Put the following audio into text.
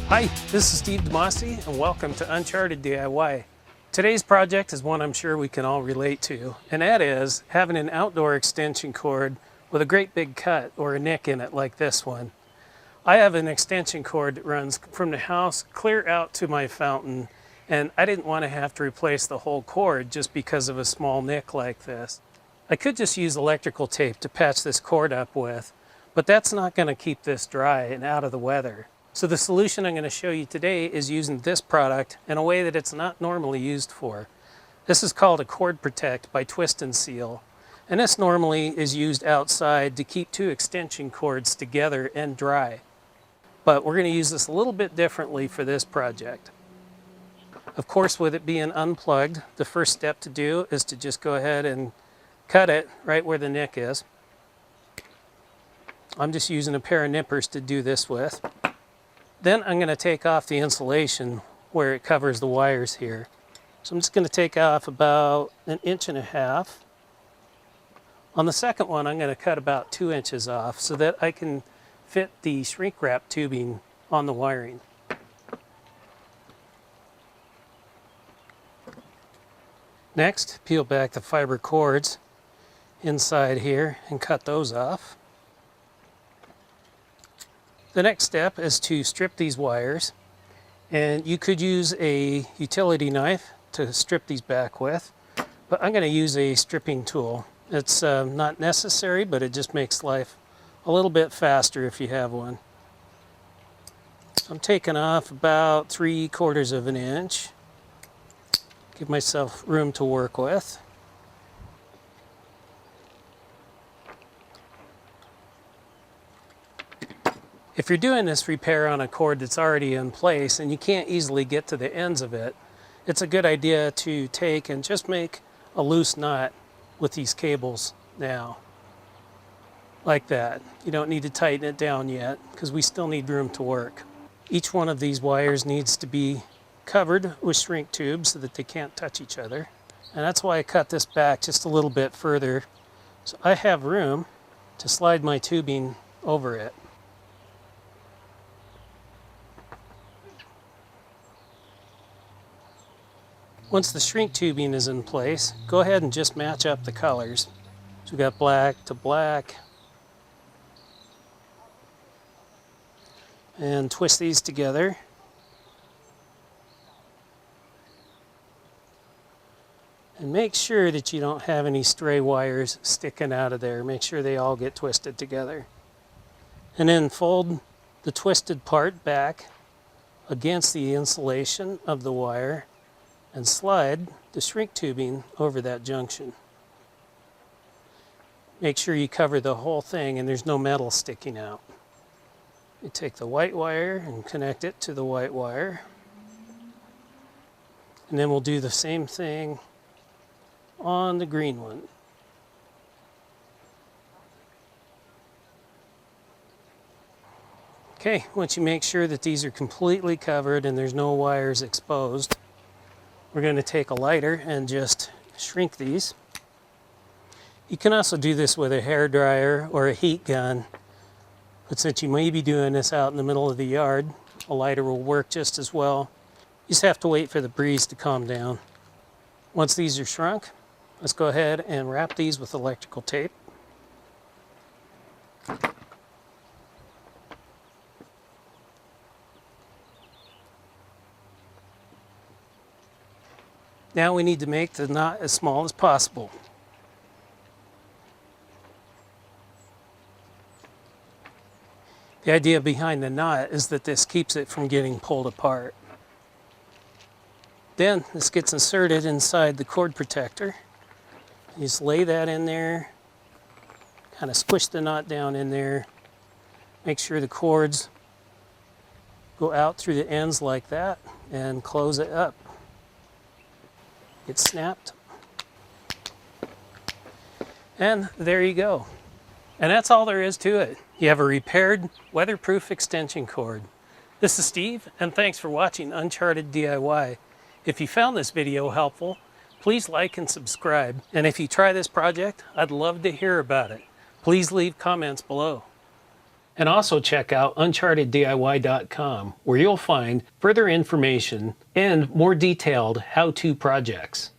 Hi, this is Steve DeMasi and welcome to Uncharted DIY. Today's project is one I'm sure we can all relate to, and that is having an outdoor extension cord with a great big cut or a nick in it like this one. I have an extension cord that runs from the house clear out to my fountain, and I didn't want to have to replace the whole cord just because of a small nick like this. I could just use electrical tape to patch this cord up with, but that's not going to keep this dry and out of the weather. So the solution I'm going to show you today is using this product in a way that it's not normally used for. This is called a Cord Protect by Twist and Seal. And this normally is used outside to keep two extension cords together and dry. But we're going to use this a little bit differently for this project. Of course, with it being unplugged, the first step to do is to just go ahead and cut it right where the nick is. I'm just using a pair of nippers to do this with. Then I'm going to take off the insulation where it covers the wires here. So I'm just going to take off about 1.5 inches. On the second one, I'm going to cut about 2 inches off so that I can fit the shrink wrap tubing on the wiring. Next, peel back the fiber cords inside here and cut those off. The next step is to strip these wires, and you could use a utility knife to strip these back with, but I'm going to use a stripping tool. It's not necessary, but it just makes life a little bit faster if you have one. So I'm taking off about 3/4 of an inch. Give myself room to work with. If you're doing this repair on a cord that's already in place and you can't easily get to the ends of it, it's a good idea to take and just make a loose knot with these cables now. Like that. You don't need to tighten it down yet because we still need room to work. Each one of these wires needs to be covered with shrink tubes so that they can't touch each other. And that's why I cut this back just a little bit further, so I have room to slide my tubing over it. Once the shrink tubing is in place, go ahead and just match up the colors. So we've got black to black. And twist these together. And make sure that you don't have any stray wires sticking out of there. Make sure they all get twisted together. And then fold the twisted part back against the insulation of the wire and slide the shrink tubing over that junction. Make sure you cover the whole thing and there's no metal sticking out. You take the white wire and connect it to the white wire. And then we'll do the same thing on the green one. Okay, once you make sure that these are completely covered and there's no wires exposed, we're going to take a lighter and just shrink these. You can also do this with a hair dryer or a heat gun, but since you may be doing this out in the middle of the yard, a lighter will work just as well. You just have to wait for the breeze to calm down. Once these are shrunk, let's go ahead and wrap these with electrical tape. Now we need to make the knot as small as possible. The idea behind the knot is that this keeps it from getting pulled apart. Then this gets inserted inside the cord protector. You just lay that in there, kind of squish the knot down in there, make sure the cords go out through the ends like that, and close it up. It's snapped. And there you go. And that's all there is to it. You have a repaired, weatherproof extension cord. This is Steve, and thanks for watching Uncharted DIY. If you found this video helpful, please like and subscribe. And if you try this project, I'd love to hear about it. Please leave comments below. And also check out uncharteddiy.com, where you'll find further information and more detailed how-to projects.